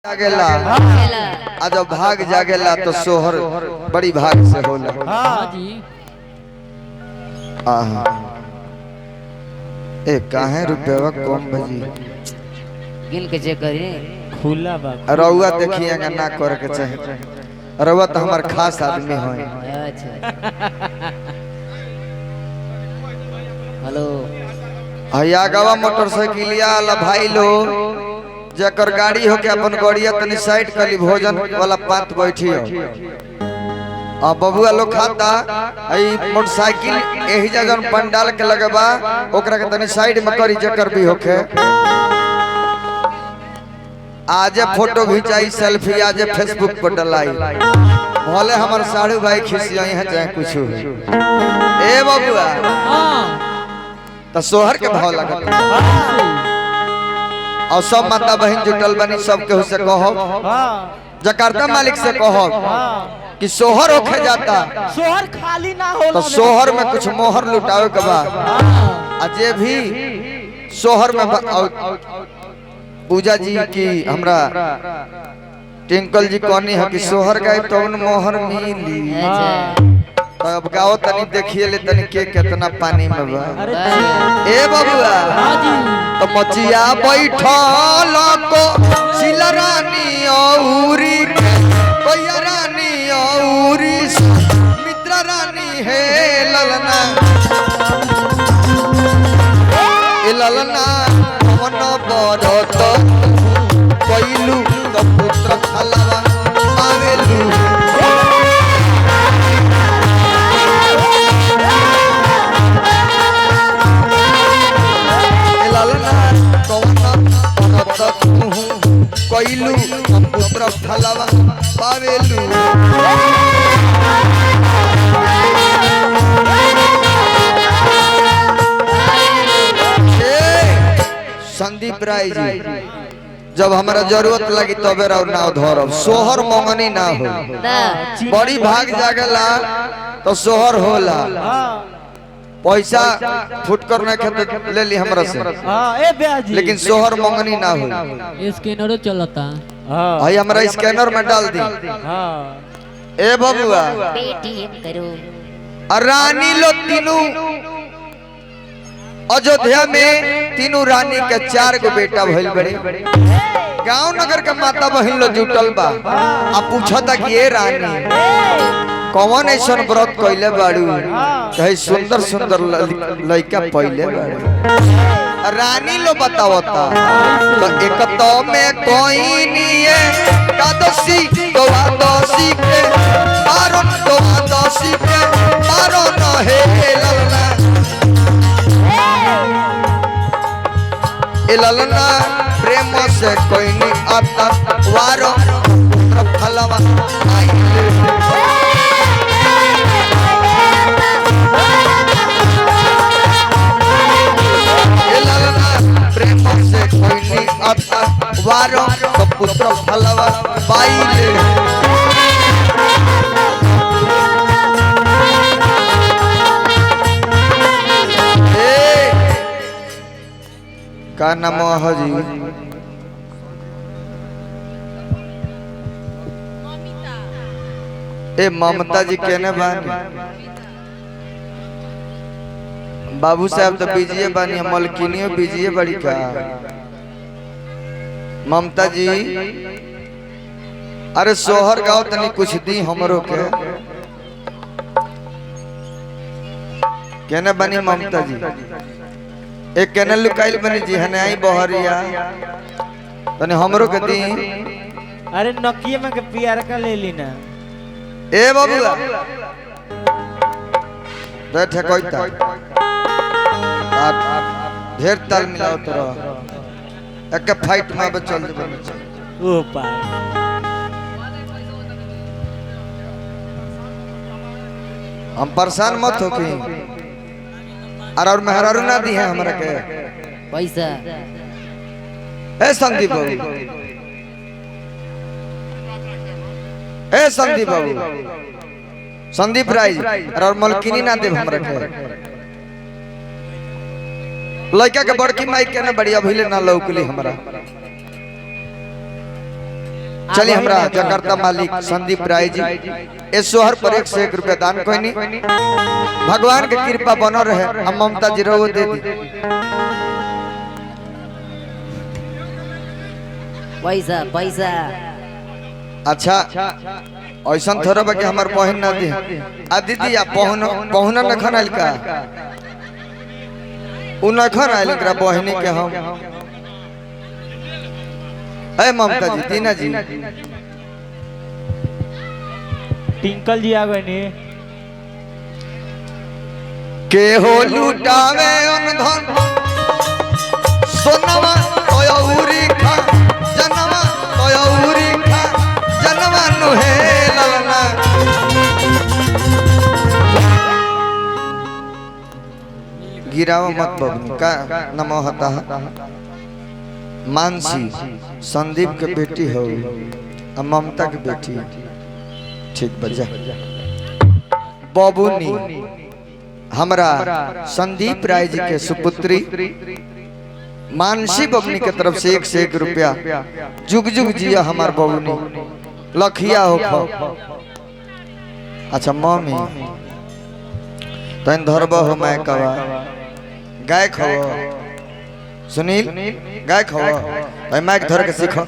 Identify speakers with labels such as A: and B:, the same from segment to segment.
A: जागेला आ जब भाग जागेला तो सोहर बड़ी भाग से होला। आहा ए काहे रुपया कम बजी
B: गिन के चेक करी
C: खुला बा
A: रउआ देखिए ना करे के चाहे रउआ तो हमार खास आदमी है।
B: अच्छा हेलो
A: हया गवा मोटरसाइकिलिया वाला भाई लो जकर गाड़ी हो के अपन गड़िया तनी साइड कली भोजन वाला पात बैठी हो आ बबुआ लोग खाता आई मोटरसाइकिल एही जगह पंडाल के लगबा ओकरा के तनी साइड में करी जकर भी होके आज फोटो खिंचाई सेल्फी आज फेसबुक पर डलाई भले हमर साड़ू भाई खिसियाई है चाहे कुछ ए बबुआ तो सोहर के भाव लगत और सब माता बहन जुटल बनी सब केहू से कहो जकार्ता मालिक से कहो कि सोहर होके जाता
C: सोहर खाली ना हो
A: तो सोहर में कुछ मोहर लुटावे के बा अजय भी सोहर में पूजा जी की हमरा टिंकल जी कहनी है कि सोहर गाय तो मोहर मिली तो अब गाओ तनी देखिए ले तनी के कितना पानी में बा ए बबुआ तो मचिया बैठल को सिला रानी औरी कोया रानी औरी मित्र रानी है ललना ए ललना मन बरत कोइलू तो पुत्र खलवा आवेलू कोइलू पुत्र फलवा पावेलू संदीप राय जी जब हमारा जरूरत लगी तबे रहो ना धरब सोहर मंगनी ना हो बड़ी भाग जागेला तो सोहर होला पैसा फुट करने के ले ली हमरा से
C: ए ब्याजी
A: लेकिन सोहर मंगनी ना हो
B: स्कैनरो चलता
A: भाई हमरा स्कैनर में डाल दी ए बबुआ
B: पेटीएम करो
A: रानी लो तीनों अयोध्या में तीनों रानी के 4 गो बेटा भइल बड़े गांव नगर के माता बहन लो जुटल बा आ पूछता कि ए रानी कौन ऐसा व्रत कइले बाड़ू कहे सुंदर सुंदर लड़का पहले बाड़ू रानी लो बतावता तो एक तो में कोई नहीं है कादसी तो आदसी के मारो तो आदसी के मारो न है ललना ए ललना प्रेम से कोई नहीं आता वारो पुत्र फलवा आइले प्रेम से कोई नहीं आता वारो तो पुत्र फलवा पाइले का नाम है जी ए ममता जी केने बानी बाबू साहब तो बीजिए बानी मलकिनियो बीजिए बड़ी का ममता जी अरे सोहर गाओ तनी कुछ दी हमरो के केने बनी ममता जी एक केने लुकाइल बनी जी हने आई बहरिया तनी हमरो के दी
C: अरे नकिए में के पियर का ले ली ना
A: ए बबुआ बैठे कोईता ढेर ताल मिलाओ तो एक फाइट में चल
C: ओ पार
A: हम परेशान मत हो कि और मेहरारू ना दी है हमरा के
B: पैसा
A: ए संदीप बाबू ए संदीप बाबू संदीप राय और मलकिनी ना देव हमरा के लड़का के बड़की माई के ना बढ़िया भइले ना लौकली हमरा चलिए हमरा जकार्ता मालिक संदीप राय जी इस सोहर पर 1 से 1 रुपया दान कोई नहीं भगवान के कृपा बनो रहे हम ममता जी रो दे दी
B: पैसा पैसा
A: अच्छा ऐसा थोड़ा बा कि हमार बहन ना दी आ दीदी आ पहुना नखन आइल का उ नखन आइल एकरा बहनी के हम ए ममता जी दीना जी
C: टिंकल जी आ गए नी
A: के हो लुटावे उन धन सोनवा तोयौरी खा जनवा तोयौरी खा जनवा नुहे ललना गिरावा मत बबनी का नमो हता मानसी संदीप के बेटी हो आ ममता के बेटी ठीक बजा बबुनी हमरा संदीप राय जी के सुपुत्री मानसी बबनी के तरफ से 1 से 1 रुपया जुग जुग जिया हमार बबुनी लखिया हो खो अच्छा मम्मी तन धरब हो मैं कवा गाय खो सुनील गाय खो भाई माइक धर के सीखो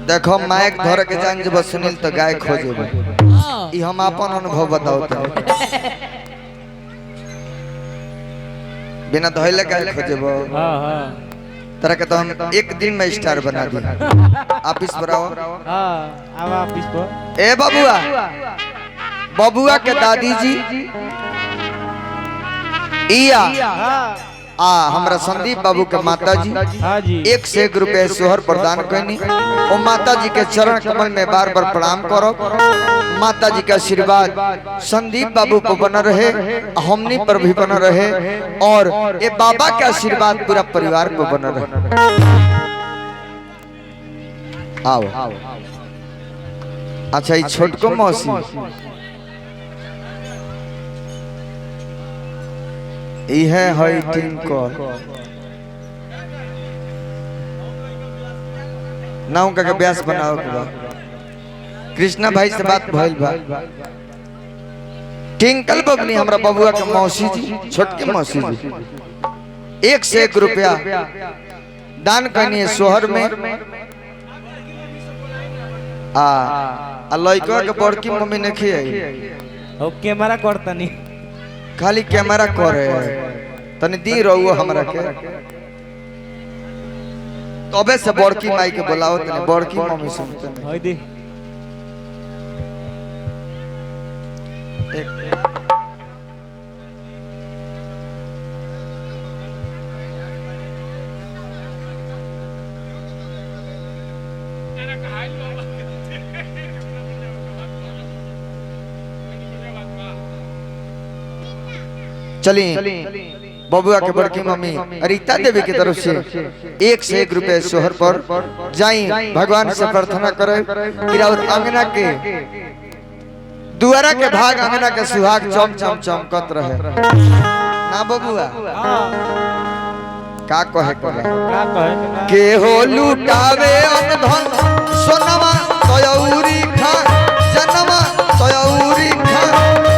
A: देखो माइक धर के जान जब सुनील तो गाय खोजेबे ई हम अपन अनुभव बताओ तनी बिना धोइले गाय खोजेबो
C: हां हां
A: तरह के तो हम 1 दिन में स्टार बना दी ऑफिस पर आओ
C: हां अब ऑफिस पर
A: ए बबुआ बबुआ के दादी जी इया
C: हां
A: हमरा संदीप बाबू के माता जी
C: हां जी
A: 1 से 1 रुपया सोहर प्रदान करनी ओ माता जी के चरण कमल में बार बार प्रणाम करो माता जी का आशीर्वाद संदीप बाबू पर बना रहे हमनी पर भी बना रहे और ये बाबा का आशीर्वाद पूरा परिवार पर बना रहे आओ अच्छा ये छोटको मौसी इहे है टिंकल नाउ का ब्यास बनाओ के बा कृष्णा भाई से बात भइल बा टिंकल बबनी हमरा बबुआ के मौसी जी छोटकी मौसी जी 1 से 1 रुपया दान करनी है सोहर में आ लइका के बड़की मम्मी ने खियाई
C: ओ कैमरा करतनी
A: खाली कैमरा करे तनी दी रहुओ हमरा के तबे से बड़की माई के बुलाओ तनी बड़की मम्मी सुनते नहीं
C: होय दी
A: चलिए बबुआ के बड़की मम्मी रीता देवी की तरफ से 1 से 1 रुपया सोहर पर जाई भगवान से प्रार्थना करे कि और अंगना के दुआरा के भाग अंगना के सुहाग चम चम चमकत रहे ना बबुआ का कहे के हो लुटावे अनधन सोनमा तयौरी खा जनवा तयौरी खा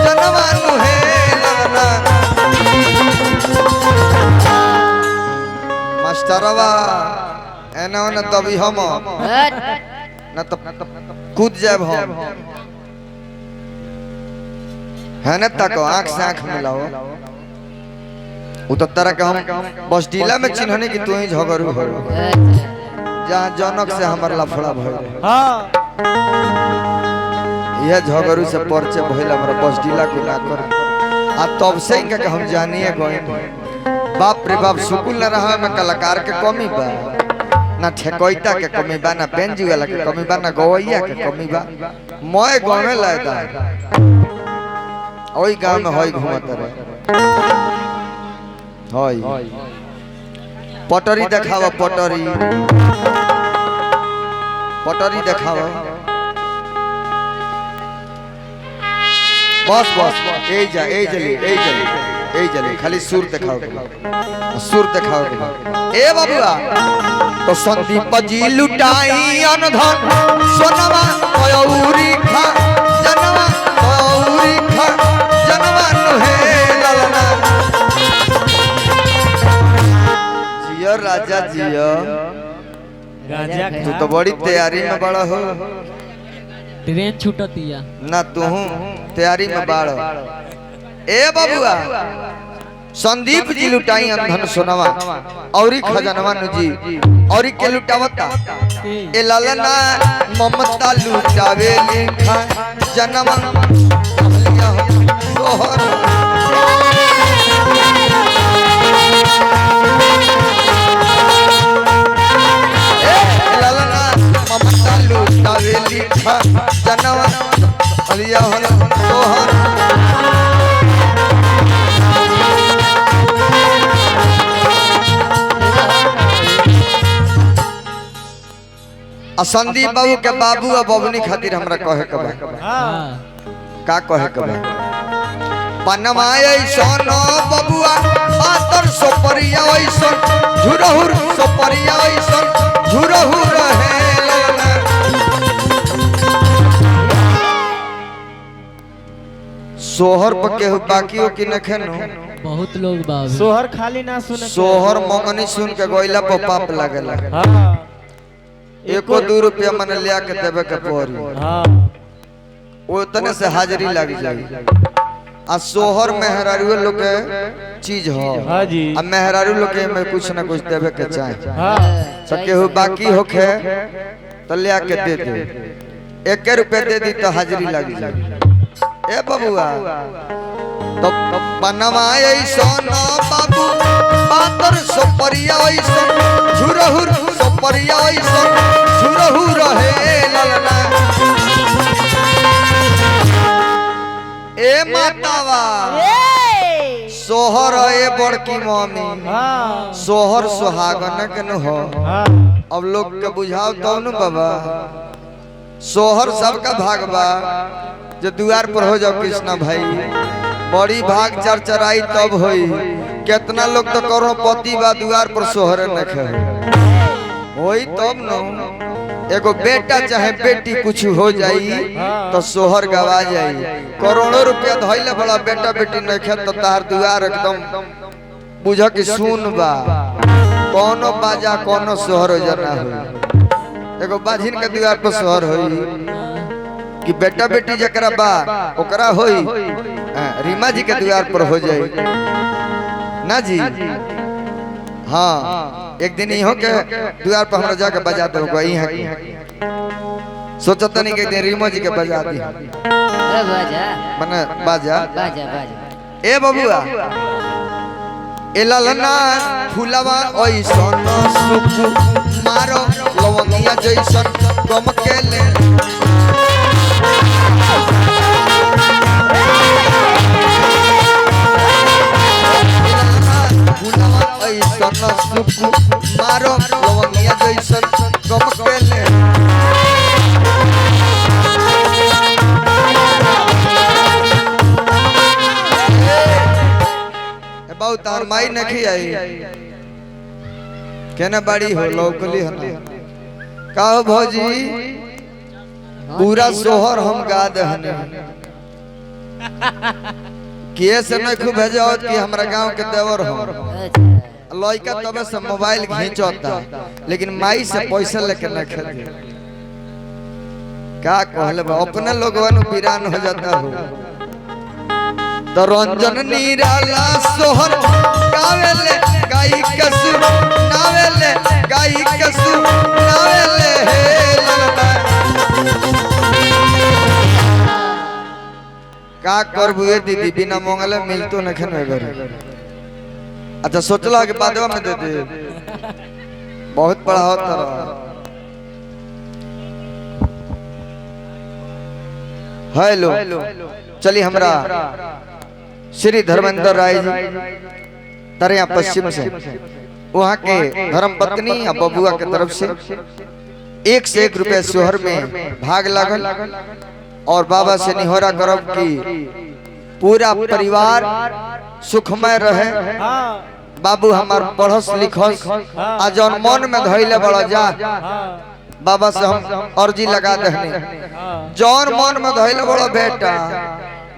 A: जनवा नुहे ललना मास्टरवा एना न तभी हम न तो कूद जाब हम है न तको आंख से आंख मिलाओ उ तो तरह के हम बस डीला में चिन्हने की तू ही झगड़ू हो जहां जनक से हमर लफड़ा भइल
C: हां
A: यह झगड़ू से परचे भइल हमरा बस डीला को ना कर आ तब से इनका के हम जानिए गए बाप रे बाप सुकुल न रहा में कलाकार के कमी बा ना ठेकोइता के कमी बा ना बेंजी वाला के कमी बा ना गवैया के कमी बा मोय गांव में लायदा ओई गांव में होई घुमत रहे होई पटरी देखावा पटरी पटरी देखाओ बस बस ए जली खाली सुर दिखाओ ए बाबूआ तो संदीप जी लुटाई अनधन सोनवा मयूरी खा जनवा नुहे ललना जियो राजा जियो
C: गांजा
A: तू तो बड़ी तैयारी में बड़ा हो
D: ट्रेन छूटतिया
A: ना तू तैयारी में बाड़ ए बाबूआ संदीप जी लुटाई अंधन सोनवा औरी खजनवा जी औरी के लुटावता ए ललना ममता लुटावे लिखा जनवा लिया हो सोहर ए ललना ममता लुटावे लिखा जनवा लिया हो सोहर संदीप बाबू के बाबू और बबनी खातिर हमरा कहे के बा का कहे के बा पनमाए सोनो बबुआ आतर सोपरिया ओइसन झुरहुर सोपरिया ओइसन झुरहुर रहे सोहर पर केहू बाकी हो कि नखनो
D: बहुत लोग बाबू
C: सोहर खाली ना सुने
A: सोहर मंगनी सुन के गोइला पर पाप लागेला
C: हां
A: एको 2 रुपया मन लिया के देवे के पड़ी
C: हां
A: उतने से हाजिरी लग जाई आ सोहर मेहरारू लोग के चीज हो
C: हां जी
A: आ मेहरारू लोग के में कुछ ना कुछ देवे के चाहे
C: हां
A: तो केहू बाकी होखे तो लिया के दे दे 1 रुपया दे दी तो हाजिरी लग जाई ए बबुआ तो बनवाए सोना बाबू पातर सोपरिया ओइसन झुरहुर सोपरिया ओइसन झुरहुर रहे ललना ए मातावा सोहर ए बड़की मम्मी
C: हां
A: सोहर सुहागन के न हो
C: हां
A: अब लोग के बुझाओ तो न बाबा सोहर सबका भागबा जो द्वार पर हो जाओ कृष्णा भाई बड़ी भाग चरचराई तब होई कितना लोग तो करोड़पति बा द्वार पर सोहर न खे होई तब न एगो बेटा चाहे बेटी कुछ हो जाई तो सोहर गवा जाई करोड़ों रुपया धइले बड़ा बेटा बेटी न खे तो तार द्वार एकदम बुझ कि सुन बा कोनो बाजा कोनो सोहर जना हो एगो बाझिन के द्वार पर सोहर होई कि बेटा बेटी जकरा बा ओकरा होई रीमा जी के द्वार पर हो जाए ना जी हाँ एक दिन इहो के द्वार पर हमरा जाके बजा दो यहाँ की सोचता नहीं कि एक दिन रीमा जी के बजा दी
B: अरे बाजा
A: मने बाजा
B: बाजा बाजा
A: ए बबुआ ए ललना फुलवा ओइसन सुख मारो लवंगिया जैसन गम के ले ऐसन सुख मारो लवंगिया जैसन गम के ले बहुत तार माई नहीं आई केना बाड़ी हो लौकली हो ना का हो भौजी पूरा सोहर हम गा दहने किए से मैं खूब भेजाओ कि हमरा गांव के देवर हो लड़का तबे से मोबाइल घींचता लेकिन माई से पैसा लेके न खेल का कहले अपने लोगवन वीरान हो जाता हो तो रंजन निराला सोहर गावेले गाई कसु नावेले गाई कसु नावेले हे ललना का करबू ए दीदी बिना मंगले मिलतो न खन घर अच्छा सोचला के बादवा में दे दे बहुत बड़ा होता हेलो चलिए हमरा श्री धर्मेंद्र राय जी तरिया पश्चिम से वहाँ के धर्म पत्नी या बबुआ के तरफ से 1 से 1 रुपए सोहर में भाग लागल और बाबा से निहोरा करब की पूरा परिवार सुखमय रहे।
C: हाँ
A: बाबू हमार पढ़स लिखस आ जौन मन में धइले बड़ा जा बाबा से हम अर्जी लगा दहनी जौन मन में धइले बड़ा बेटा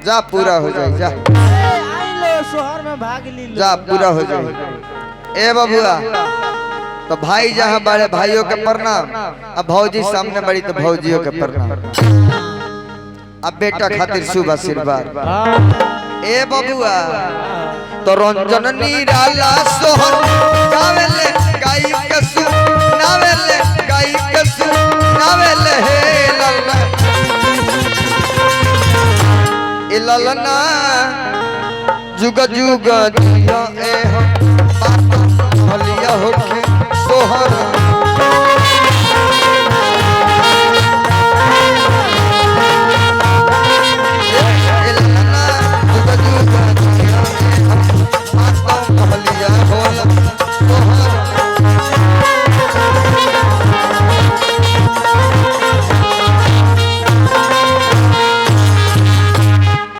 A: जा पूरा हो जाए जा
C: आई लो शहर में भाग ली लो।
A: जा पूरा हो जाए। ए बबुआ तो भाई जहाँ बड़े भाइयों के प्रणाम अब भौजी सामने बड़ी तो भौजियों के प्रणाम अब बेटा खातिर शुभ आशीर्वाद। ए बबुआ तो रंजन निराला सोहर गावेले गाई के सुनावेले गाई के सुनावेले हे ललना ए ललना जुग जुग जिया ए